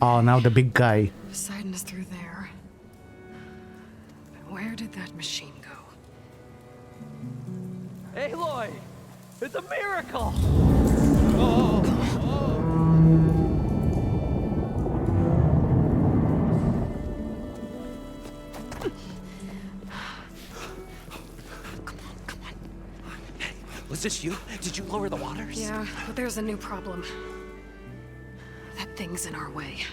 Oh, now the big guy. Poseidon is through there. But where did that machine go? Aloy! It's a miracle! Come on. Was this you? Did you lower the waters? Yeah, but there's a new problem. That thing's in our way.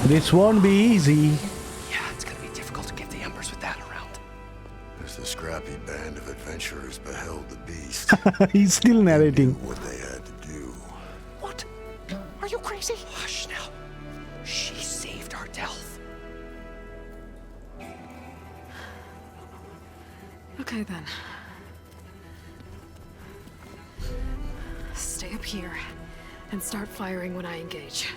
This won't be easy. Yeah, it's gonna be difficult to get the embers with that around. As the scrappy band of adventurers beheld the beast, He's still narrating. what they had to do. What? Are you crazy? Hush now. She saved our Delph. Okay then. Stay up here and start firing when I engage.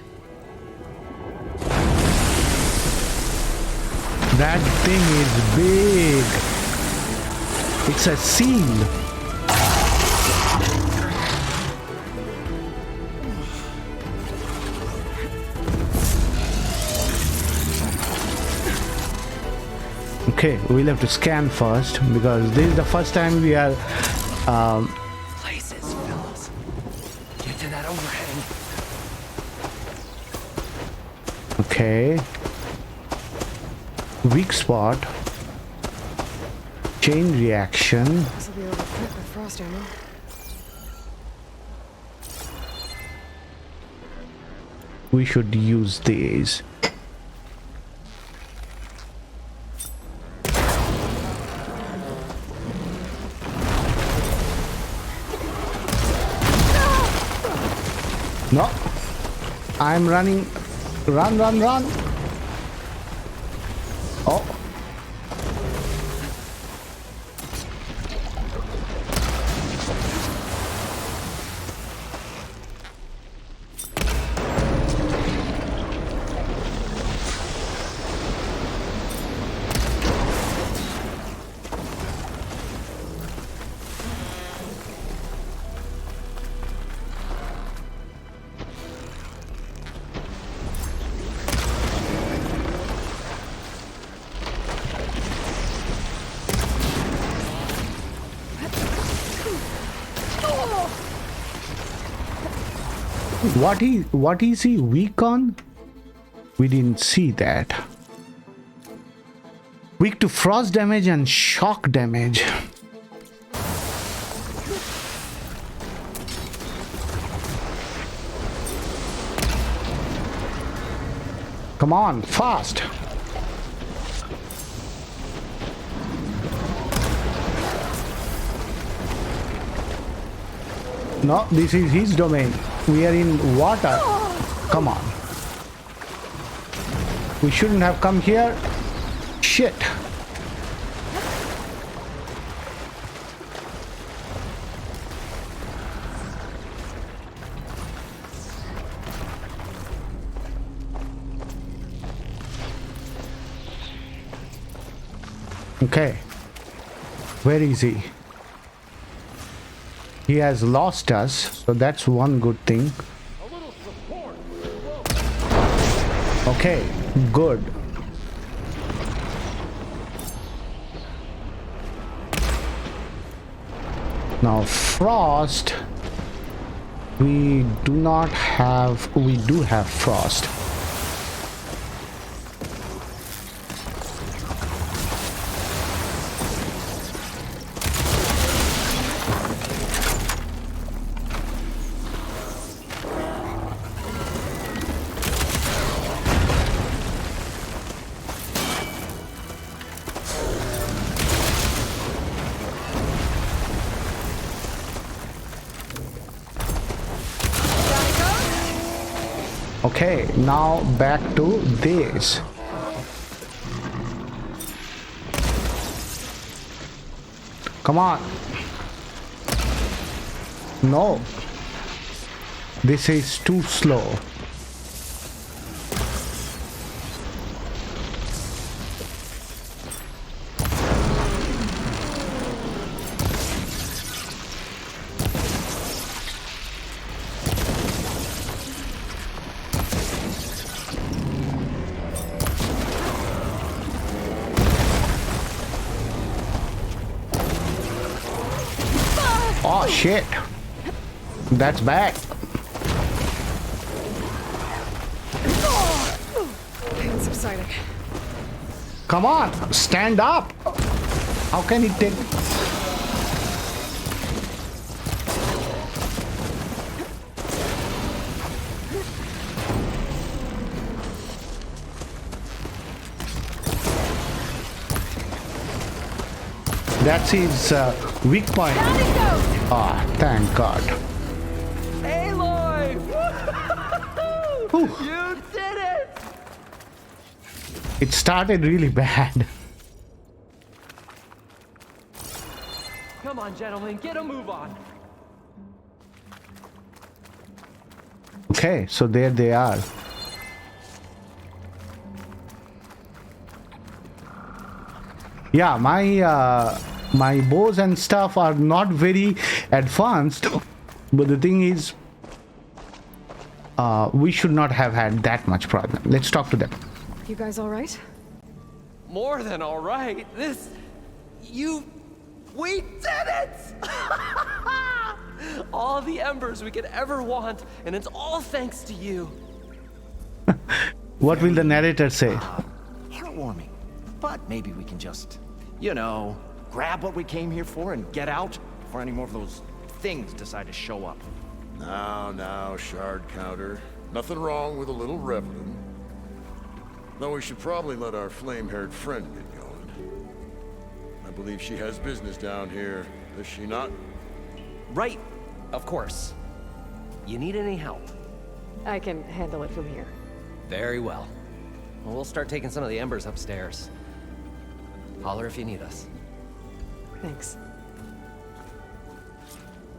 That thing is big. It's a seal. Okay, we'll have to scan first because this is the first time we are Places, fellas. Get to that overhang. okay. Weak spot. Chain reaction. This will be over quick with frost ammo. We should use these. No, I'm running. Run. Oh. What is he weak on? We didn't see that. Weak to frost damage and shock damage. Come on, fast. No, this is his domain. We are in water. Come on. We shouldn't have come here. Shit. Okay. Where is he? He has lost us, so that's one good thing. Okay, good. Now frost, we do have frost. Okay, now back to this. Come on. No. This is too slow. Oh shit. That's bad. Pain subsiding. Come on, stand up. How can it take? That's his weak point. Ah, thank God. Aloy! Whew. You did it! It started really bad. Come on, gentlemen, get a move on. Okay, so there they are. Yeah, my bows and stuff are not very advanced, but the thing is, we should not have had that much problem. Let's talk to them. You guys all right? More than all right. We did it! All the embers we could ever want, and it's all thanks to you. What will the narrator say? Heartwarming. But maybe we can just, you know, grab what we came here for and get out before any more of those things decide to show up. Now, shard counter. Nothing wrong with a little revenue. Though we should probably let our flame-haired friend get going. I believe she has business down here, does she not? Right, of course. You need any help? I can handle it from here. Very well. Well, we'll start taking some of the embers upstairs. Holler if you need us. Thanks.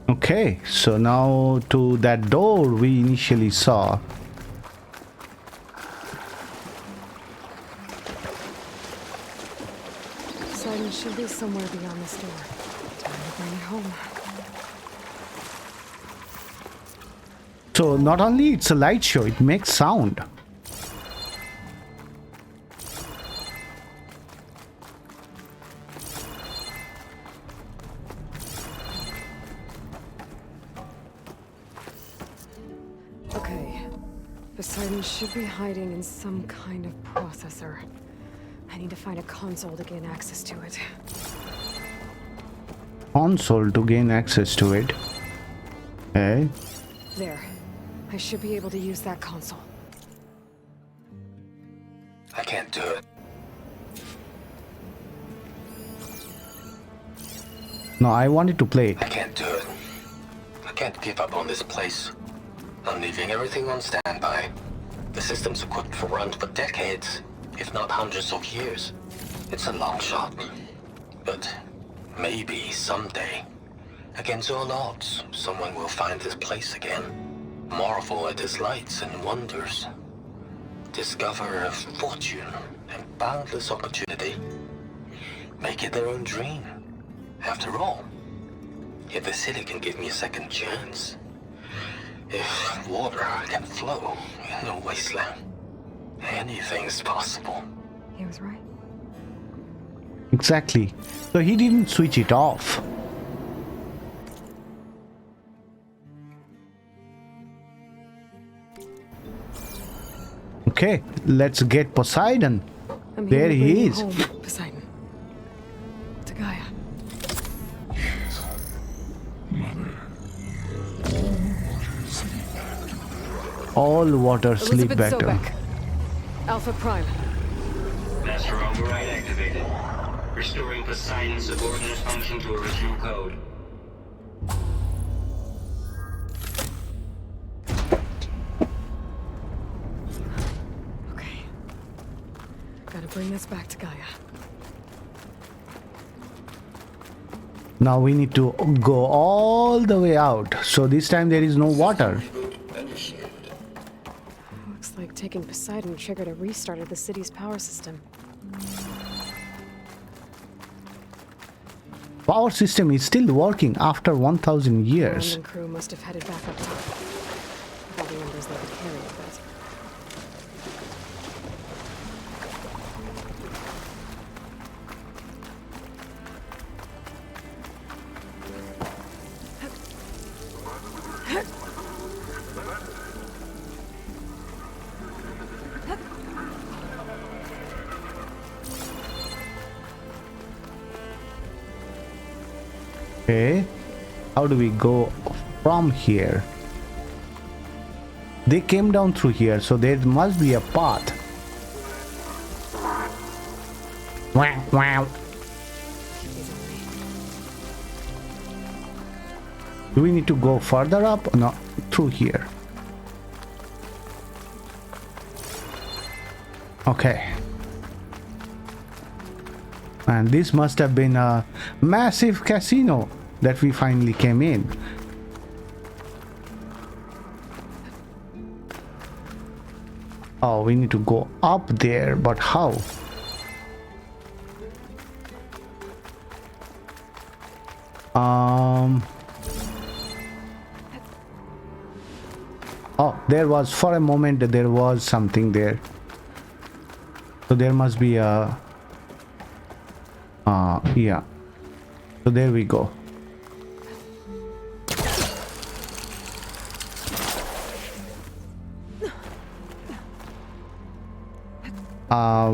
Okay, so now to that door we initially saw. Poseidon should be somewhere beyond this door. Time to bring it home. So not only it's a light show, it makes sound. Okay. Poseidon should be hiding in some kind of processor. I need to find a console to gain access to it. Console to gain access to it. Okay. There. I should be able to use that console. I can't do it. No, I wanted to play it. I can't do it. I can't give up on this place. I'm leaving everything on standby. The system's equipped for runs for decades, if not hundreds of years. It's a long shot. But maybe someday, against all odds, someone will find this place again. Marvel at its lights and wonders. Discover a fortune and boundless opportunity. Make it their own dream. After all, if the city can give me a second chance, if water can flow in a wasteland, anything's possible. He was right. Exactly. So he didn't switch it off. Okay, let's get Poseidon. I'm There here to he bring you is. home, Poseidon. To Gaia. All water sleep Elizabeth back to him. Sobek. Alpha Prime. Master override activated. Restoring Poseidon's subordinate function to original code. Okay. Gotta bring this back to Gaia. Now we need to go all the way out. So this time there is no water. Looks like taking Poseidon triggered a restart of the city's power system. Power system is still working after 1000 years. Brand and crew must have headed back up top. With all the numbers they could carry, but... Okay. How do we go from here? They came down through here, so there must be a path. Wow, wow. Do we need to go further up? No, through here. Okay. And this must have been a massive casino that we finally came in. Oh, we need to go up there, but how? Oh, there was, for a moment, there was something there. So there must be a... yeah. So there we go.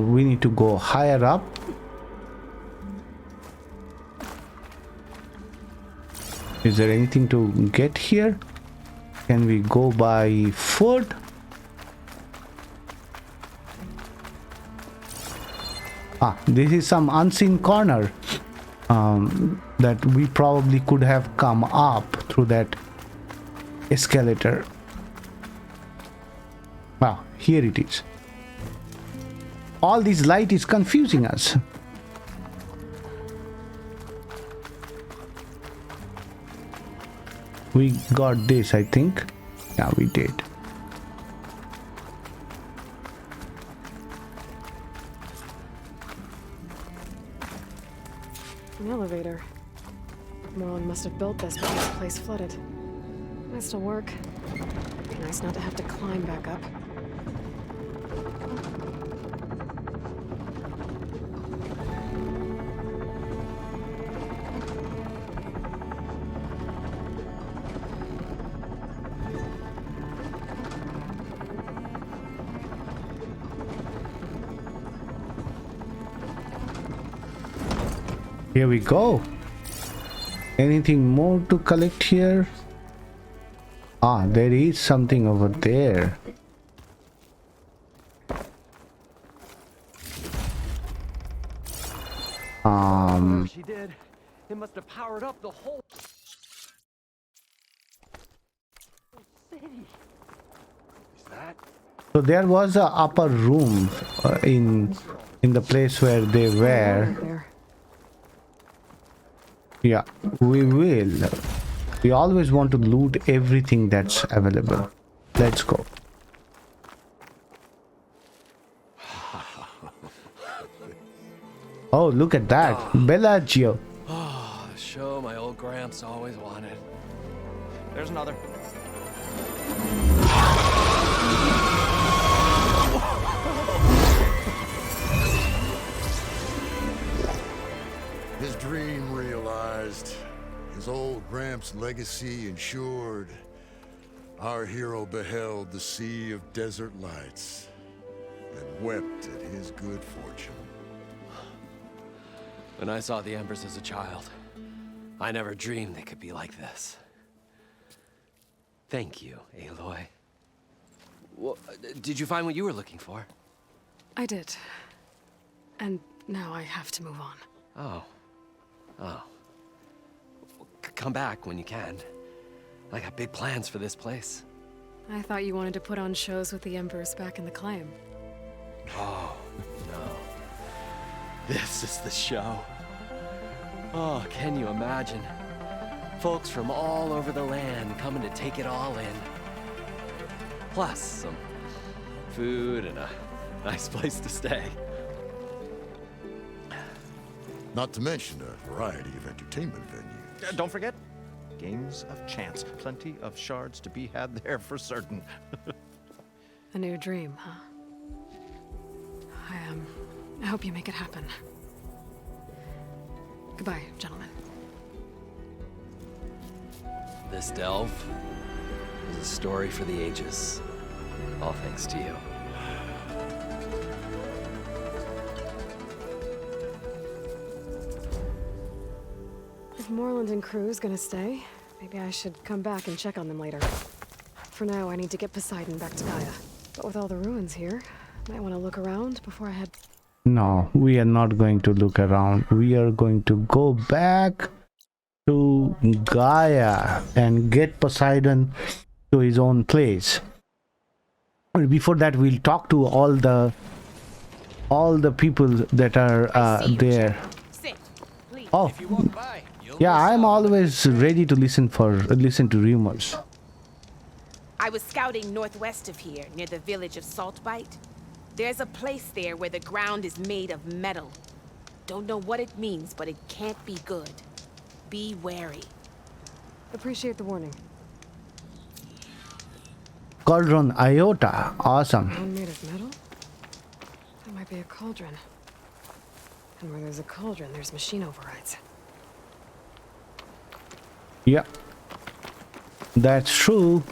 We need to go higher up. Is there anything to get here? Can we go by foot? This is some unseen corner that we probably could have come up through that escalator. Wow, here it is. All this light is confusing us. We got this, I think. Yeah, we did. An elevator. Merlin must have built this because the place flooded. Might still work. Nice not to have to climb back up. Here we go. Anything more to collect here? There is something over there. She did. It must have powered up the whole city. Is that? So there was a upper room in the place where they were. There. Yeah, we will. We always want to loot everything that's available. Let's go. Oh, look at that. Bellagio. Oh, the show my old Gramps always wanted. There's another. His dream realized, his old Gramps' legacy ensured. Our hero beheld the sea of desert lights and wept at his good fortune. When I saw the embers as a child, I never dreamed they could be like this. Thank you, Aloy. Well, did you find what you were looking for? I did. And now I have to move on. Oh. Oh. Come back when you can. I got big plans for this place. I thought you wanted to put on shows with the Embers back in the claim. Oh, no. This is the show. Oh, can you imagine? Folks from all over the land coming to take it all in. Plus some food and a nice place to stay. Not to mention a variety of entertainment venues. Don't forget, games of chance. Plenty of shards to be had there for certain. A new dream, huh? I hope you make it happen. Goodbye, gentlemen. This delve is a story for the ages. All thanks to you. If Moreland and crew's gonna stay, maybe I should come back and check on them later. For now, I need to get Poseidon back to Gaia. But with all the ruins here, might want to look around before I head... No, we are not going to look around. We are going to go back to Gaia and get Poseidon to his own place. Before that, we'll talk to all the people that are there. Oh, yeah, I'm always ready to listen to rumors. I was scouting northwest of here, near the village of Saltbite. There's a place there where the ground is made of metal. Don't know what it means, but it can't be good. Be wary. Appreciate the warning. Cauldron Iota, awesome. One made of metal? That might be a cauldron. And where there's a cauldron, there's machine overrides. Yeah, that's true.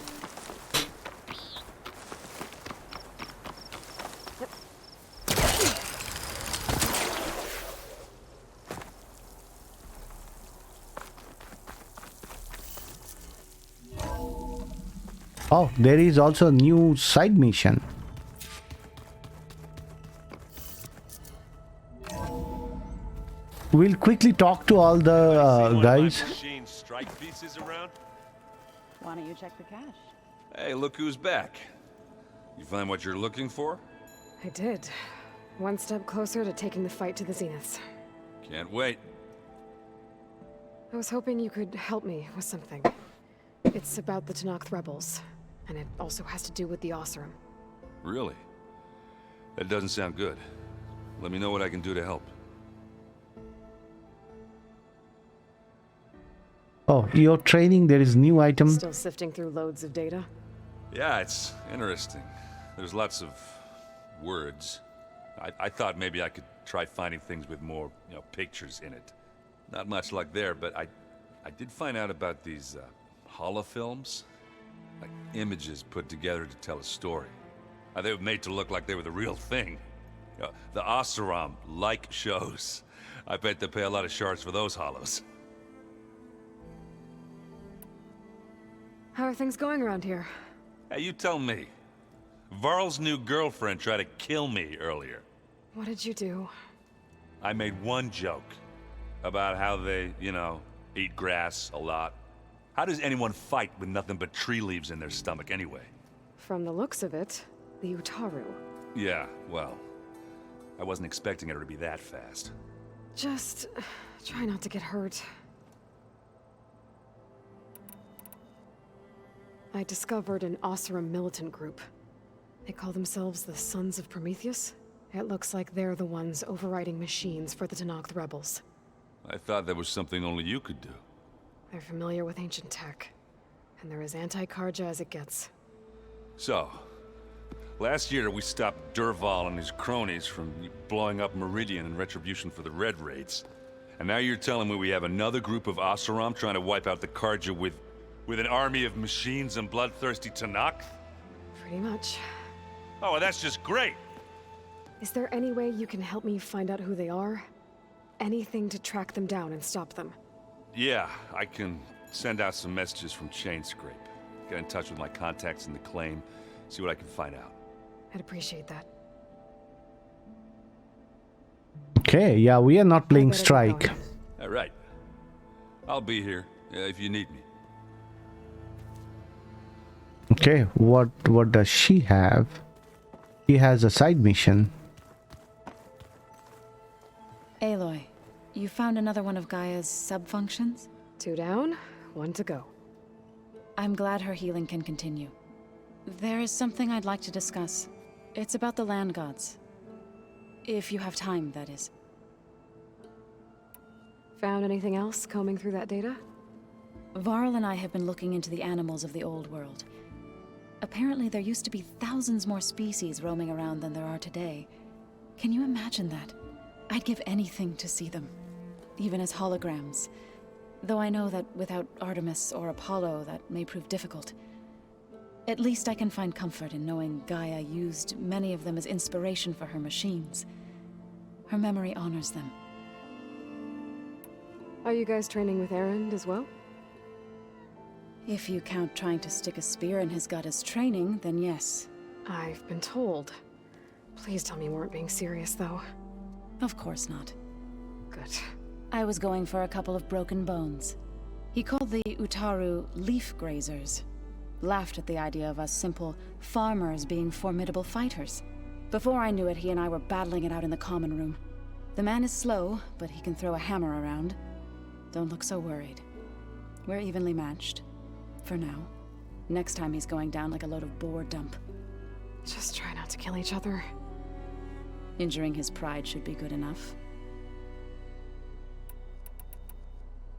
Oh, there is also a new side mission. We'll quickly talk to all the guys. Why don't you check the cache? Hey, look who's back. You find what you're looking for? I did. One step closer to taking the fight to the Zeniths. Can't wait. I was hoping you could help me with something. It's about the Tenakth rebels, and it also has to do with the Oseram. Really? That doesn't sound good. Let me know what I can do to help. Oh, you're training, there is new item. Still sifting through loads of data? Yeah, it's interesting. There's lots of words. I thought maybe I could try finding things with more, pictures in it. Not much luck there, but I did find out about these holofilms. Like images put together to tell a story. They were made to look like they were the real thing. The Oseram like shows. I bet they pay a lot of shards for those holos. How are things going around here? Hey, you tell me. Varl's new girlfriend tried to kill me earlier. What did you do? I made one joke about how they, eat grass a lot. How does anyone fight with nothing but tree leaves in their stomach anyway? From the looks of it, the Utaru. Yeah, well, I wasn't expecting her to be that fast. Just try not to get hurt. I discovered an Oseram militant group. They call themselves the Sons of Prometheus. It looks like they're the ones overriding machines for the Tenakth rebels. I thought that was something only you could do. They're familiar with ancient tech, and they're as anti-Karja as it gets. So, last year we stopped Durval and his cronies from blowing up Meridian in retribution for the Red Raids. And now you're telling me we have another group of Oseram trying to wipe out the Karja with an army of machines and bloodthirsty Tenakth? Pretty much. Oh, well, that's just great! Is there any way you can help me find out who they are? Anything to track them down and stop them? Yeah, I can send out some messages from Chainscrape. Get in touch with my contacts in the claim, see what I can find out. I'd appreciate that. Okay, yeah, we are not playing Strike. All right. I'll be here if you need me. Okay, what does she have? She has a side mission. Aloy, you found another one of Gaia's sub-functions? 2 down, 1 to go. I'm glad her healing can continue. There is something I'd like to discuss. It's about the land gods. If you have time, that is. Found anything else combing through that data? Varl and I have been looking into the animals of the old world. Apparently there used to be thousands more species roaming around than there are today. Can you imagine that? I'd give anything to see them, even as holograms. Though I know that without Artemis or Apollo, that may prove difficult. At least I can find comfort in knowing Gaia used many of them as inspiration for her machines. Her memory honors them. Are you guys training with Erend as well? If you count trying to stick a spear in his gut as training, then yes. I've been told. Please tell me you weren't being serious, though. Of course not. Good. I was going for a couple of broken bones. He called the Utaru leaf grazers. Laughed at the idea of us simple farmers being formidable fighters. Before I knew it, he and I were battling it out in the common room. The man is slow, but he can throw a hammer around. Don't look so worried. We're evenly matched. For now. Next time he's going down like a load of boar dump. Just try not to kill each other. Injuring his pride should be good enough.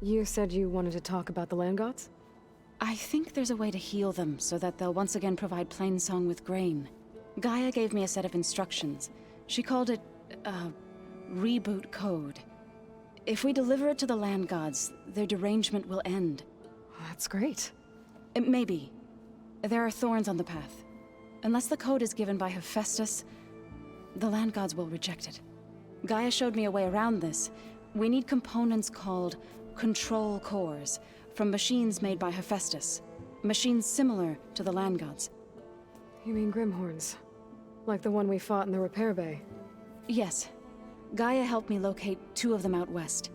You said you wanted to talk about the land gods? I think there's a way to heal them so that they'll once again provide Plainsong with grain. Gaia gave me a set of instructions. She called it, reboot code. If we deliver it to the land gods, their derangement will end. That's great. Maybe. There are thorns on the path. Unless the code is given by Hephaestus, the land gods will reject it. Gaia showed me a way around this. We need components called control cores, from machines made by Hephaestus. Machines similar to the land gods. You mean Grimhorns? Like the one we fought in the repair bay? Yes. Gaia helped me locate 2 of them out west.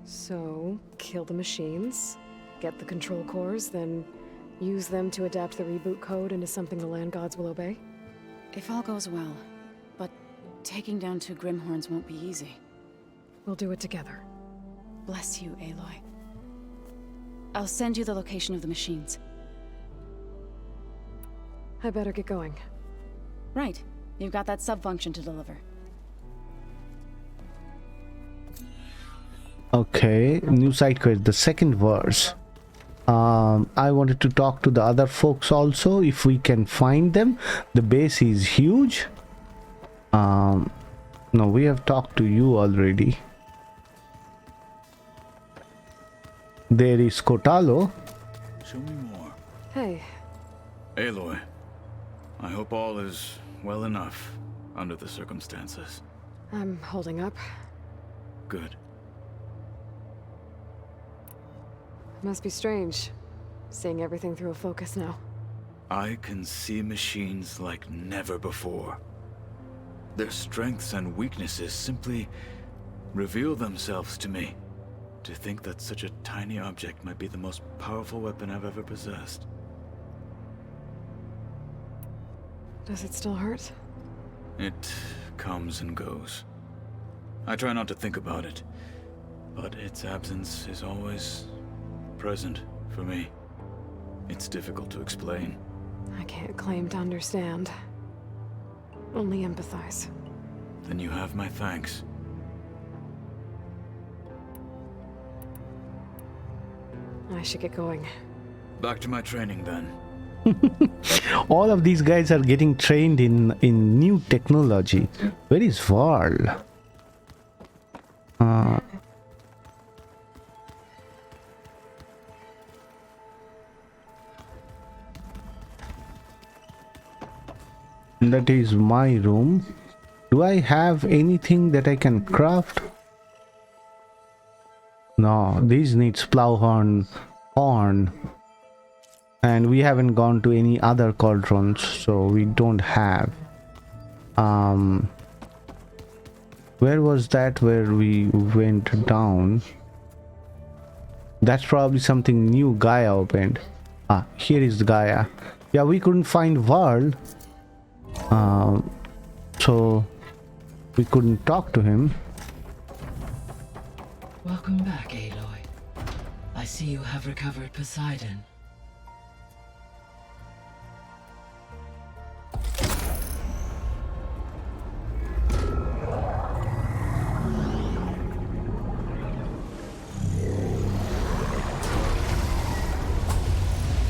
So, kill the machines, get the control cores, then use them to adapt the reboot code into something the land gods will obey? If all goes well. But taking down 2 Grimhorns won't be easy. We'll do it together. Bless you, Aloy. I'll send you the location of the machines. I better get going. Right. You've got that sub-function to deliver. Okay, new side quest, the second verse. I wanted to talk to the other folks also, if we can find them. The base is huge. No, we have talked to you already. There is Kotalo. Show me more. Hey. Aloy, I hope all is well enough under the circumstances. I'm holding up. Good. Must be strange, seeing everything through a focus now. I can see machines like never before. Their strengths and weaknesses simply reveal themselves to me. To think that such a tiny object might be the most powerful weapon I've ever possessed. Does it still hurt? It comes and goes. I try not to think about it, but its absence is always present for me. It's difficult to explain. I can't claim to understand. Only empathize. Then you have my thanks. I should get going. Back to my training then. All of these guys are getting trained in new technology. Where is Varl? That is my room. Do I have anything that I can craft? No, these needs plowhorn horn. And we haven't gone to any other cauldrons, so we don't have. Where was that where we went down? That's probably something new Gaia opened. Ah, here is Gaia. Yeah, we couldn't find Varl. So we couldn't talk to him. Welcome back, Aloy. I see you have recovered Poseidon.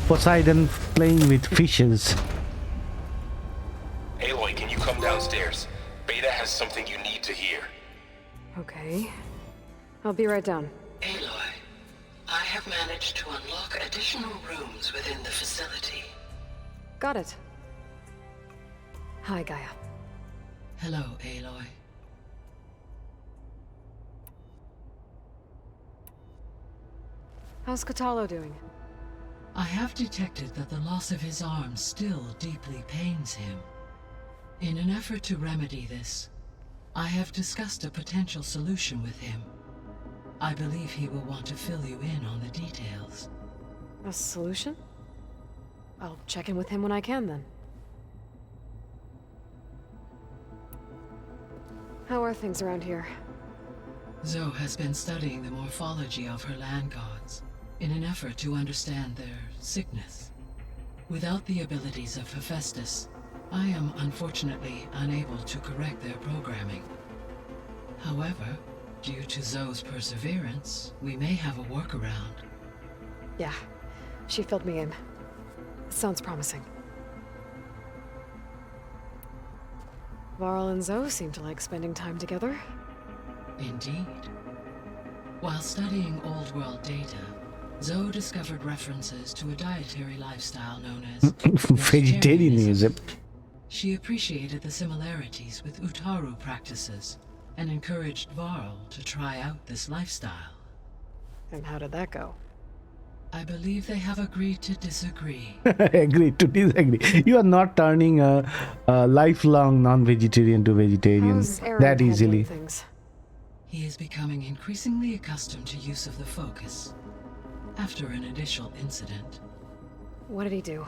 Poseidon playing with fishes. Aloy, can you come downstairs? Beta has something you need to hear. Okay. I'll be right down. Aloy, I have managed to unlock additional rooms within the facility. Got it. Hi, Gaia. Hello, Aloy. How's Katalo doing? I have detected that the loss of his arm still deeply pains him. In an effort to remedy this, I have discussed a potential solution with him. I believe he will want to fill you in on the details. A solution? I'll check in with him when I can, then. How are things around here? Zoe has been studying the morphology of her land gods in an effort to understand their sickness. Without the abilities of Hephaestus, I am unfortunately unable to correct their programming. However, due to Zoe's perseverance, we may have a workaround. Yeah, she filled me in. Sounds promising. Varl and Zoe seem to like spending time together. Indeed. While studying old world data, Zoe discovered references to a dietary lifestyle known as vegetarianism. She appreciated the similarities with Utaru practices and encouraged Varl to try out this lifestyle. And how did that go? I believe they have agreed to disagree. Agreed to disagree. You are not turning a lifelong non-vegetarian to vegetarian that easily. Things? He is becoming increasingly accustomed to use of the focus after an initial incident. What did he do?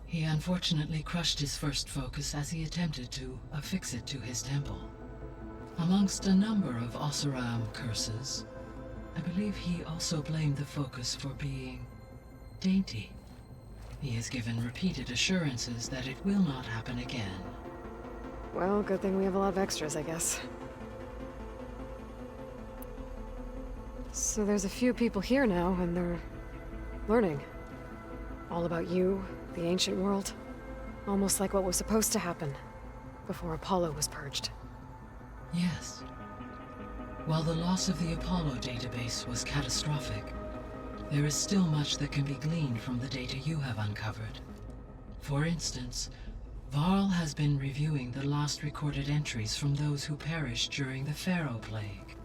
He unfortunately crushed his first focus as he attempted to affix it to his temple. Amongst a number of Oseram curses, I believe he also blamed the focus for being dainty. He has given repeated assurances that it will not happen again. Well, good thing we have a lot of extras, I guess. So there's a few people here now, and they're learning. All about you, the ancient world. Almost like what was supposed to happen before Apollo was purged. Yes. While the loss of the Apollo database was catastrophic, there is still much that can be gleaned from the data you have uncovered. For instance, Varl has been reviewing the last recorded entries from those who perished during the Pharaoh Plague.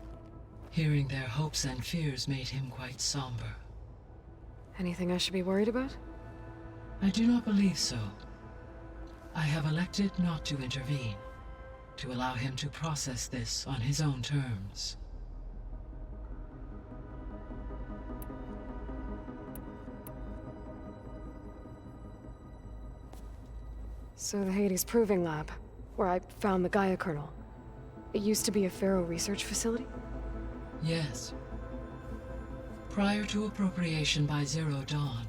Hearing their hopes and fears made him quite somber. Anything I should be worried about? I do not believe so. I have elected not to intervene, to allow him to process this on his own terms. So the Hades Proving Lab, where I found the Gaia kernel, it used to be a Pharaoh research facility? Yes. Prior to appropriation by Zero Dawn,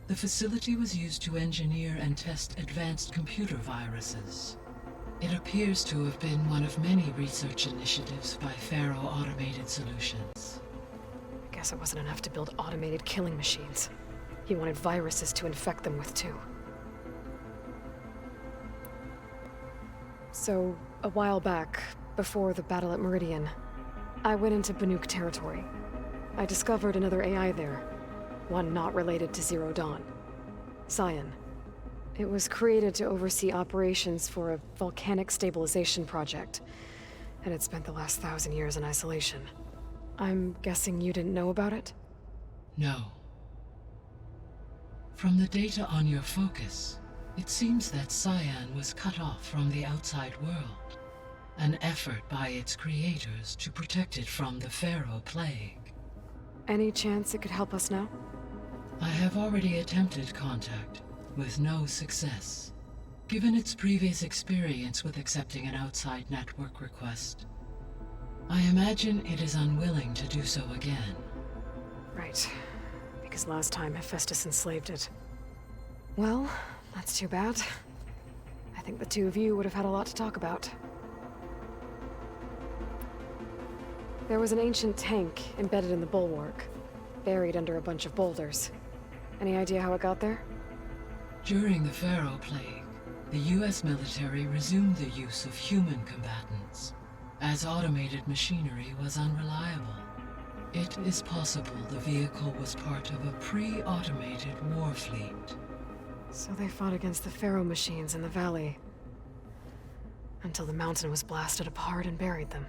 the facility was used to engineer and test advanced computer viruses. It appears to have been one of many research initiatives by Pharaoh Automated Solutions. I guess it wasn't enough to build automated killing machines. He wanted viruses to infect them with too. So, a while back, before the battle at Meridian, I went into Banuk territory. I discovered another AI there, one not related to Zero Dawn. Cyan. It was created to oversee operations for a volcanic stabilization project, and it spent the last 1,000 years in isolation. I'm guessing you didn't know about it? No. From the data on your focus, it seems that Cyan was cut off from the outside world, an effort by its creators to protect it from the Pharaoh Plague. Any chance it could help us now? I have already attempted contact, with no success. Given its previous experience with accepting an outside network request, I imagine it is unwilling to do so again. Right. Because last time Hephaestus enslaved it. Well, that's too bad. I think the two of you would have had a lot to talk about. There was an ancient tank embedded in the bulwark, buried under a bunch of boulders. Any idea how it got there? During the Pharaoh Plague, the US military resumed the use of human combatants, as automated machinery was unreliable. It is possible the vehicle was part of a pre-automated war fleet. So they fought against the Pharaoh machines in the valley, until the mountain was blasted apart and buried them.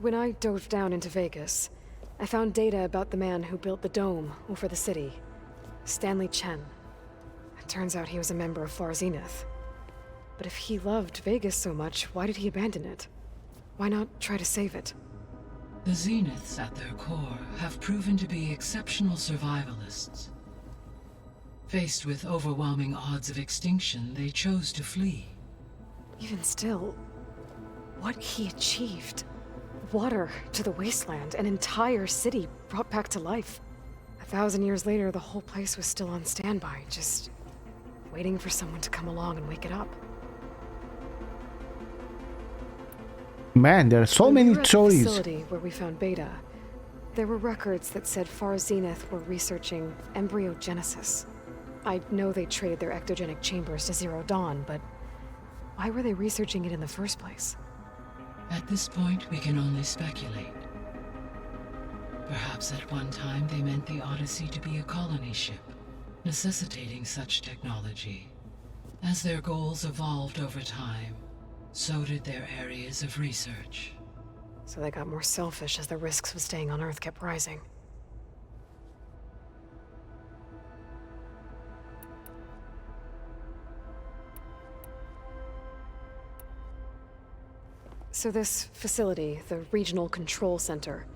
When I dove down into Vegas, I found data about the man who built the dome over the city, Stanley Chen. It turns out he was a member of Far Zenith. But if he loved Vegas so much, why did he abandon it? Why not try to save it? The Zeniths at their core have proven to be exceptional survivalists. Faced with overwhelming odds of extinction, they chose to flee. Even still, what he achieved. Water to the wasteland, an entire city brought back to life. 1,000 years later, the whole place was still on standby, just waiting for someone to come along and wake it up. Man, there are so When we many were at the stories. facility where we found Beta, there were records that said Far Zenith were researching embryogenesis. I know they traded their ectogenic chambers to Zero Dawn, but why were they researching it in the first place? At this point, we can only speculate. Perhaps at one time they meant the Odyssey to be a colony ship, necessitating such technology. As their goals evolved over time, so did their areas of research. So they got more selfish as the risks of staying on Earth kept rising. So this facility, the Regional Control Center,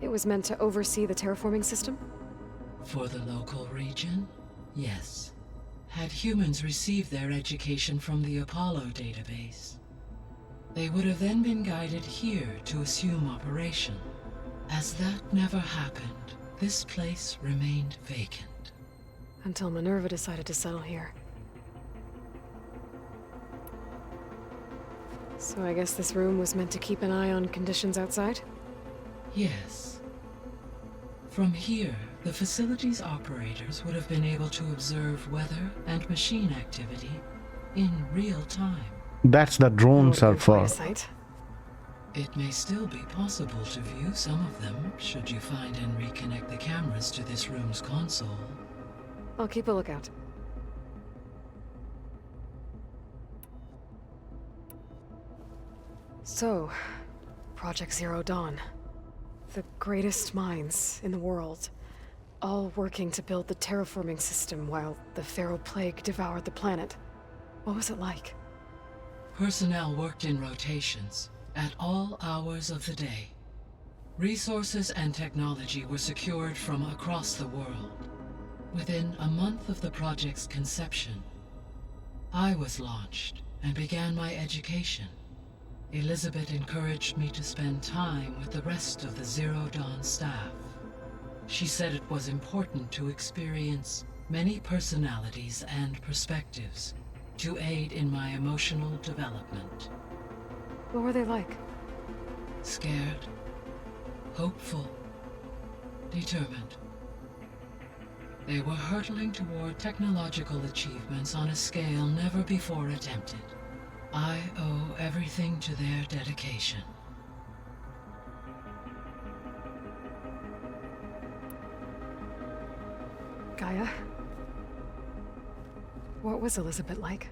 it was meant to oversee the terraforming system? For the local region, yes. Had humans received their education from the Apollo database, they would have then been guided here to assume operation. As that never happened, this place remained vacant. Until Minerva decided to settle here. So I guess this room was meant to keep an eye on conditions outside? Yes. From here, the facility's operators would have been able to observe weather and machine activity in real time. That's the drones are for. It may still be possible to view some of them, should you find and reconnect the cameras to this room's console. I'll keep a lookout. So, Project Zero Dawn. The greatest minds in the world, all working to build the terraforming system while the Pharaoh Plague devoured the planet. What was it like? Personnel worked in rotations, at all hours of the day. Resources and technology were secured from across the world. Within a month of the project's conception, I was launched and began my education. Elizabeth encouraged me to spend time with the rest of the Zero Dawn staff. She said it was important to experience many personalities and perspectives to aid in my emotional development. What were they like? Scared, hopeful, determined. They were hurtling toward technological achievements on a scale never before attempted. I owe everything to their dedication. Gaia? What was Elizabeth like?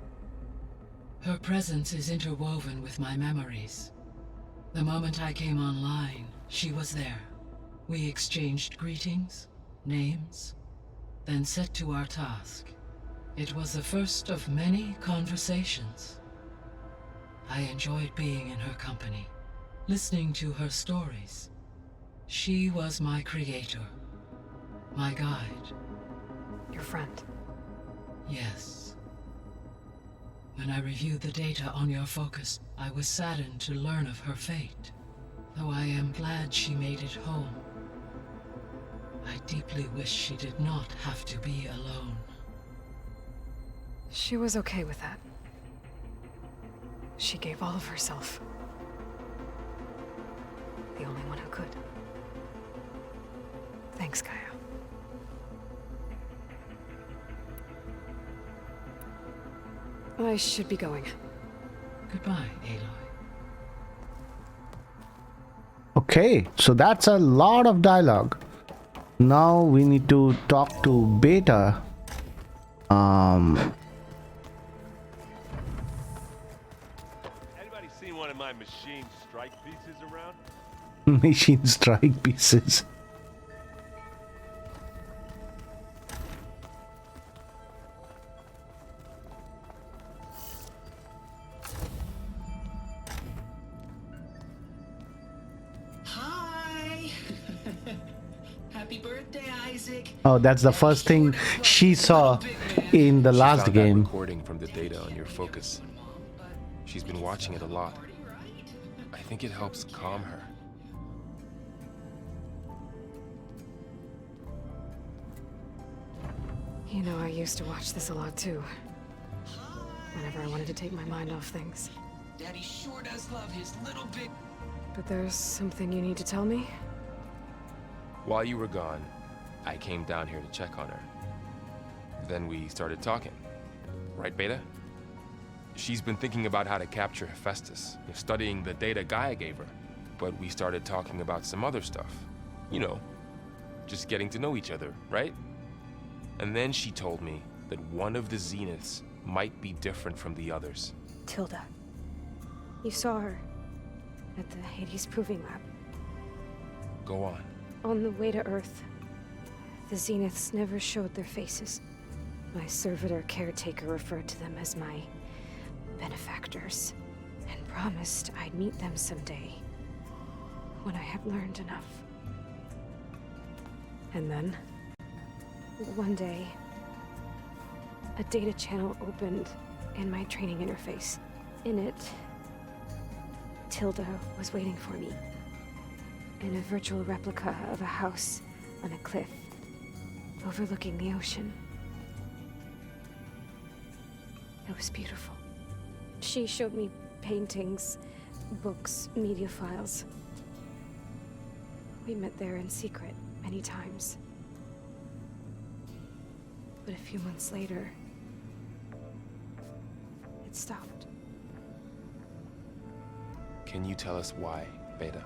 Her presence is interwoven with my memories. The moment I came online, she was there. We exchanged greetings, names, then set to our task. It was the first of many conversations. I enjoyed being in her company, listening to her stories. She was my creator, my guide. Your friend? Yes. When I reviewed the data on your focus, I was saddened to learn of her fate, though I am glad she made it home. I deeply wish she did not have to be alone. She was okay with that. She gave all of herself. The only one who could. Thanks, Gaia. I should be going. Goodbye, Aloy. Okay, so that's a lot of dialogue. Now we need to talk to Beta. Anybody seen one of my machine strike pieces around? Machine strike pieces. Hi. Happy birthday, Isaac. Oh, that's the first thing she saw in the She last found that game. recording from the data on your focus. She's been watching it a lot. I think it helps calm her. You know, I used to watch this a lot too. Whenever I wanted to take my mind off things. Daddy sure does love his little bit. But there's something you need to tell me? While you were gone, I came down here to check on her. Then we started talking. Right, Beta? She's been thinking about how to capture Hephaestus, studying the data Gaia gave her. But we started talking about some other stuff. You know, just getting to know each other, right? And then she told me that one of the Zeniths might be different from the others. Tilda. You saw her at the Hades Proving Lab. Go on. On the way to Earth, the Zeniths never showed their faces. My servitor caretaker referred to them as my benefactors, and promised I'd meet them someday, when I had learned enough. And then, one day, a data channel opened in my training interface. In it, Tilda was waiting for me, in a virtual replica of a house on a cliff, overlooking the ocean. It was beautiful. She showed me paintings, books, media files. We met there in secret many times. But a few months later, it stopped. Can you tell us why, Beta?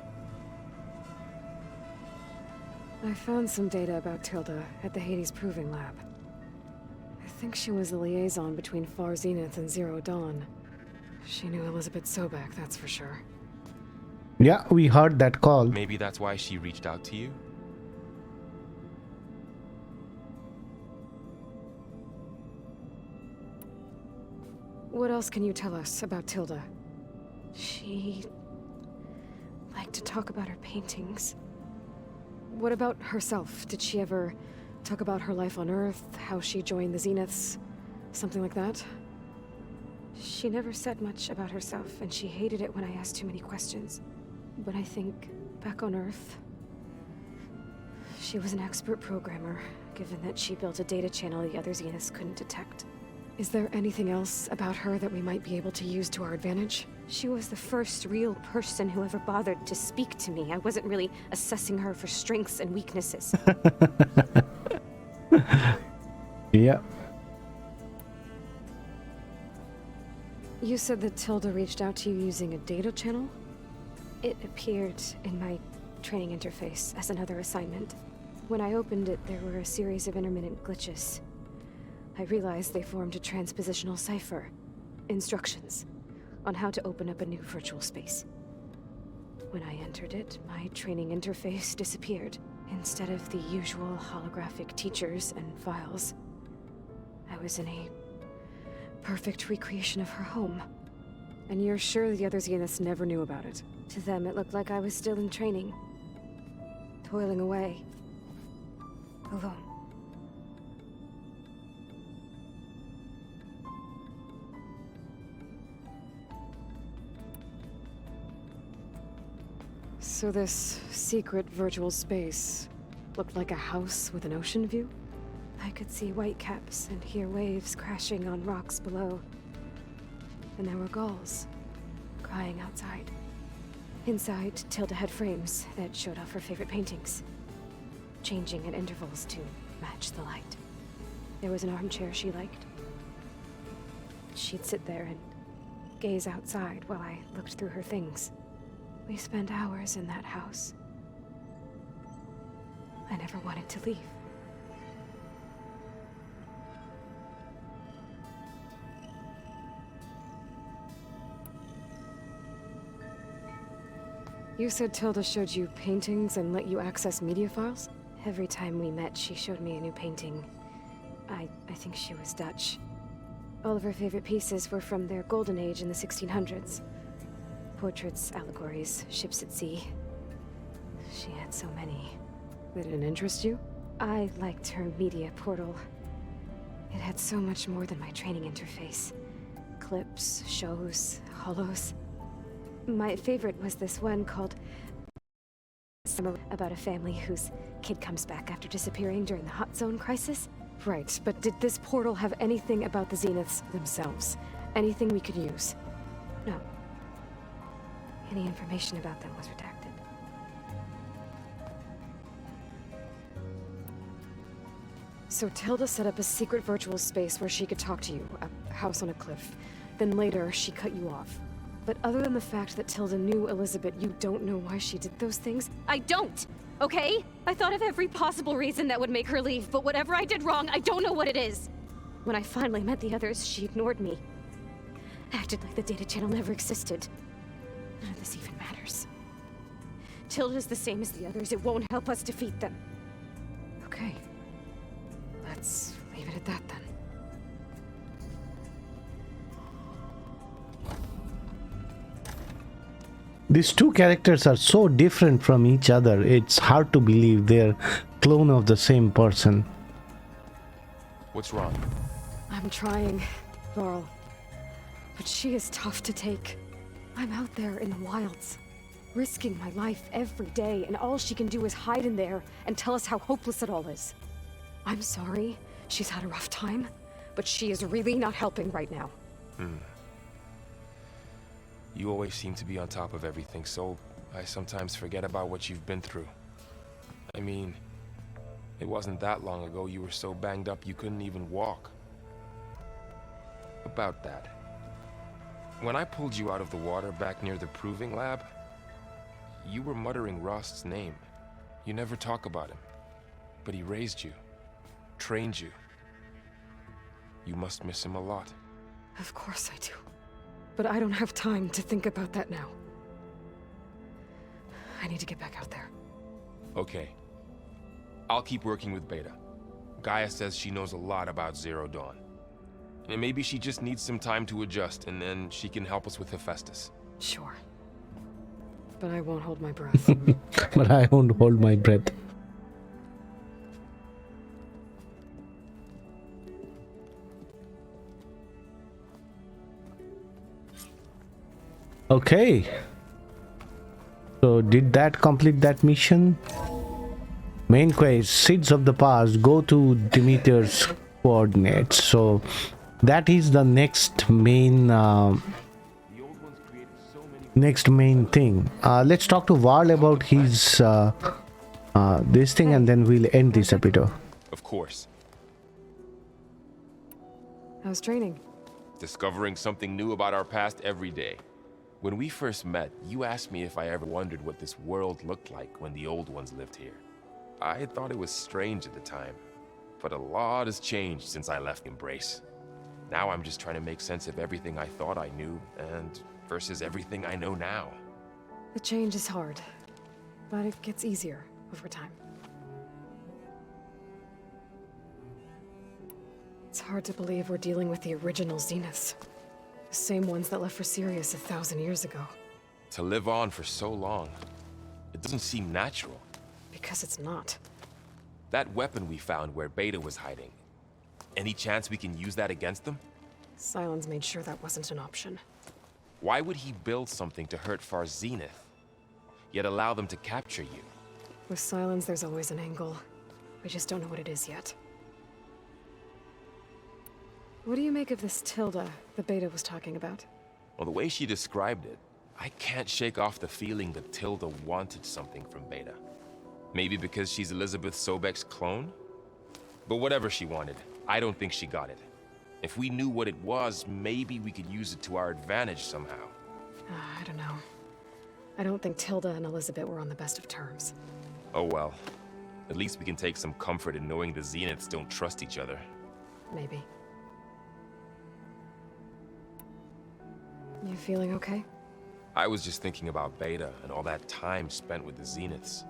I found some data about Tilda at the Hades Proving Lab. I think she was the liaison between Far Zenith and Zero Dawn. She knew Elizabeth Sobek, that's for sure. Yeah, we heard that call. Maybe that's why she reached out to you? What else can you tell us about Tilda? She liked to talk about her paintings. What about herself? Did she ever talk about her life on Earth, how she joined the Zeniths, something like that? She never said much about herself, and she hated it when I asked too many questions. But I think, back on Earth, she was an expert programmer, given that she built a data channel the other Zeniths couldn't detect. Is there anything else about her that we might be able to use to our advantage? She was the first real person who ever bothered to speak to me. I wasn't really assessing her for strengths and weaknesses. Yeah. You said that Tilda reached out to you using a data channel? It appeared in my training interface as another assignment. When I opened it, there were a series of intermittent glitches. I realized they formed a transpositional cipher. Instructions on how to open up a new virtual space. When I entered it, my training interface disappeared. Instead of the usual holographic teachers and files, I was in a perfect recreation of her home. And you're sure the other Zeniths never knew about it? To them, it looked like I was still in training, toiling away, alone. So this secret virtual space looked like a house with an ocean view? I could see whitecaps and hear waves crashing on rocks below. And there were gulls crying outside. Inside, Tilda had frames that showed off her favorite paintings, changing at intervals to match the light. There was an armchair she liked. She'd sit there and gaze outside while I looked through her things. We spent hours in that house. I never wanted to leave. You said Tilda showed you paintings and let you access media files? Every time we met, she showed me a new painting. I think she was Dutch. All of her favorite pieces were from their golden age in the 1600s. Portraits, allegories, ships at sea. She had so many. That didn't interest you? I liked her media portal. It had so much more than my training interface. Clips, shows, holos. My favorite was this one called Summer, about a family whose kid comes back after disappearing during the Hot Zone crisis. Right, but did this portal have anything about the Zeniths themselves? Anything we could use? No. Any information about them was redacted. So Tilda set up a secret virtual space where she could talk to you, a house on a cliff. Then later, she cut you off. But other than the fact that Tilda knew Elizabeth, you don't know why she did those things? I don't! Okay? I thought of every possible reason that would make her leave, but whatever I did wrong, I don't know what it is. When I finally met the others, she ignored me. Acted like the data channel never existed. None of this even matters. Tilda's the same as the others. It won't help us defeat them. Okay. Let's leave it at that then. These two characters are so different from each other, it's hard to believe they're clone of the same person. What's wrong? I'm trying, Laurel. But she is tough to take. I'm out there in the wilds, risking my life every day, and all she can do is hide in there and tell us how hopeless it all is. I'm sorry, she's had a rough time, but she is really not helping right now. You always seem to be on top of everything, so I sometimes forget about what you've been through. I mean, it wasn't that long ago you were so banged up you couldn't even walk. About that. When I pulled you out of the water back near the proving lab, you were muttering Rost's name. You never talk about him. But he raised you, trained you. You must miss him a lot. Of course I do. But I don't have time to think about that now. I need to get back out there. Okay. I'll keep working with Beta. Gaia says she knows a lot about Zero Dawn. And maybe she just needs some time to adjust, and then she can help us with Hephaestus. Sure. But I won't hold my breath. But I won't hold my breath. Okay. So did that complete that mission? Main quest, Seeds of the Past, go to Demeter's coordinates. So that is the next main thing. Let's talk to Varl about his this thing, and then we'll end this episode. Of course. How's training? Discovering something new about our past every day. When we first met, you asked me if I ever wondered what this world looked like when the old ones lived here. I thought it was strange at the time, but a lot has changed since I left Embrace. Now I'm just trying to make sense of everything I thought I knew and versus everything I know now. The change is hard, but it gets easier over time. It's hard to believe we're dealing with the original Zeniths. The same ones that left for Sirius 1,000 years ago. To live on for so long, it doesn't seem natural. Because it's not. That weapon we found where Beta was hiding, any chance we can use that against them? Sylens made sure that wasn't an option. Why would he build something to hurt Far Zenith, yet allow them to capture you? With Sylens, there's always an angle. We just don't know what it is yet. What do you make of this Tilda the Beta was talking about? Well, the way she described it, I can't shake off the feeling that Tilda wanted something from Beta. Maybe because she's Elizabeth Sobek's clone? But whatever she wanted, I don't think she got it. If we knew what it was, maybe we could use it to our advantage somehow. I don't know. I don't think Tilda and Elizabeth were on the best of terms. Oh well. At least we can take some comfort in knowing the Zeniths don't trust each other. Maybe. You feeling okay? I was just thinking about Beta and all that time spent with the Zeniths.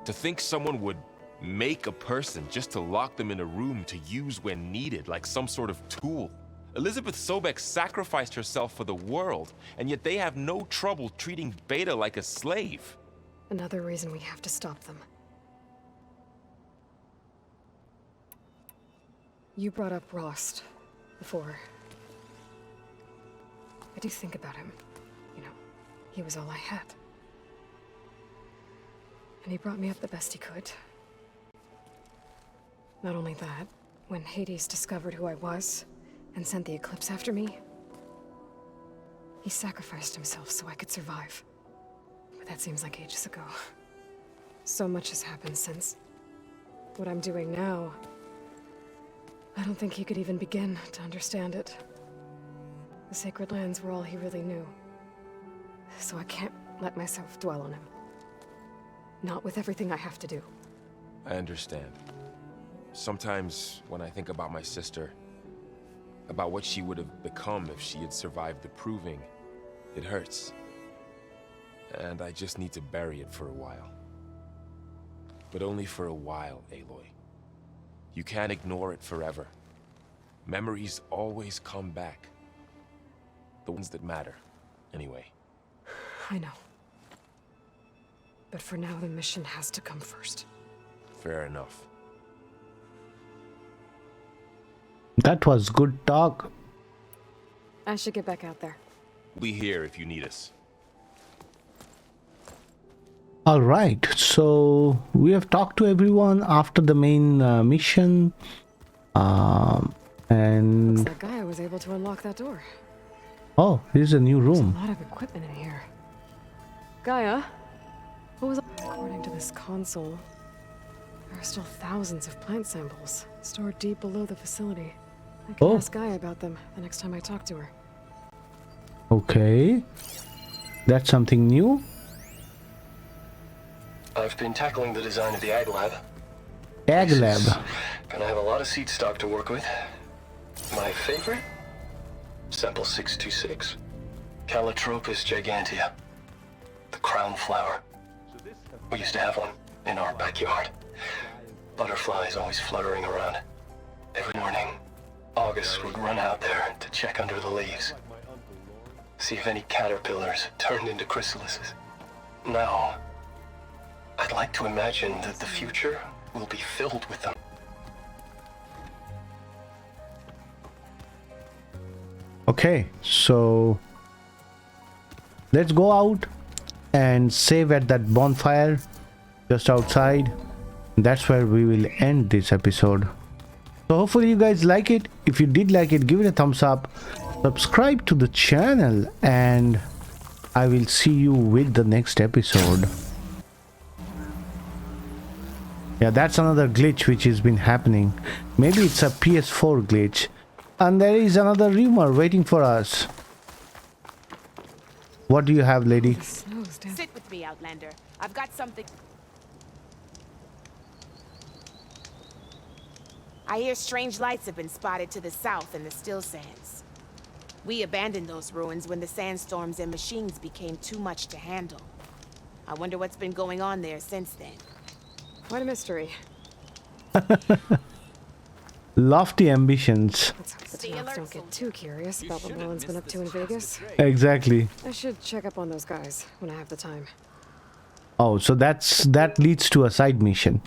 To think someone would make a person just to lock them in a room to use when needed, like some sort of tool. Elizabeth Sobek sacrificed herself for the world, and yet they have no trouble treating Beta like a slave. Another reason we have to stop them. You brought up Rost before. I do think about him. You know, he was all I had. And he brought me up the best he could. Not only that, when Hades discovered who I was and sent the Eclipse after me, he sacrificed himself so I could survive. But that seems like ages ago. So much has happened since. What I'm doing now, I don't think he could even begin to understand it. The Sacred Lands were all he really knew. So I can't let myself dwell on him. Not with everything I have to do. I understand. Sometimes when I think about my sister, about what she would have become if she had survived the Proving, it hurts. And I just need to bury it for a while. But only for a while, Aloy. You can't ignore it forever. Memories always come back. The ones that matter, anyway. I know. But for now, the mission has to come first. Fair enough. That was good talk. I should get back out there. We'll be here if you need us. All right, so we have talked to everyone after the main mission, and Looks like Gaia was able to unlock that door. oh, here's a new There's room. a lot of equipment in here. Gaia, what was according to this console? There are still thousands of plant samples stored deep below the facility. I can ask Gaia about them the next time I talk to her. Okay, that's something new. I've been tackling the design of the Ag Lab. Ag Lab. Gonna have a lot of seed stock to work with. My favorite? Sample 626. Calotropis gigantea. The crown flower. We used to have one in our backyard. Butterflies always fluttering around. Every morning, August would run out there to check under the leaves. See if any caterpillars turned into chrysalises. Now, I'd like to imagine that the future will be filled with them. Okay, so let's go out and save at that bonfire just outside. That's where we will end this episode. So hopefully you guys like it. If you did like it, give it a thumbs up, subscribe to the channel, and I will see you with the next episode. Yeah, that's another glitch which has been happening. Maybe it's a PS4 glitch. And there is another rumor waiting for us. What do you have, lady? Sit with me, Outlander. I've got something. I hear strange lights have been spotted to the south in the Still Sands. We abandoned those ruins when the sandstorms and machines became too much to handle. I wonder what's been going on there since then. What a mystery. Lofty ambitions. Let's hope the Tops don't get too curious about what Roland's been up to in Vegas. Exactly. I should check up on those guys when I have the time. Oh, so that leads to a side mission.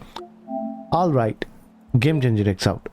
All right. Game Changer X out.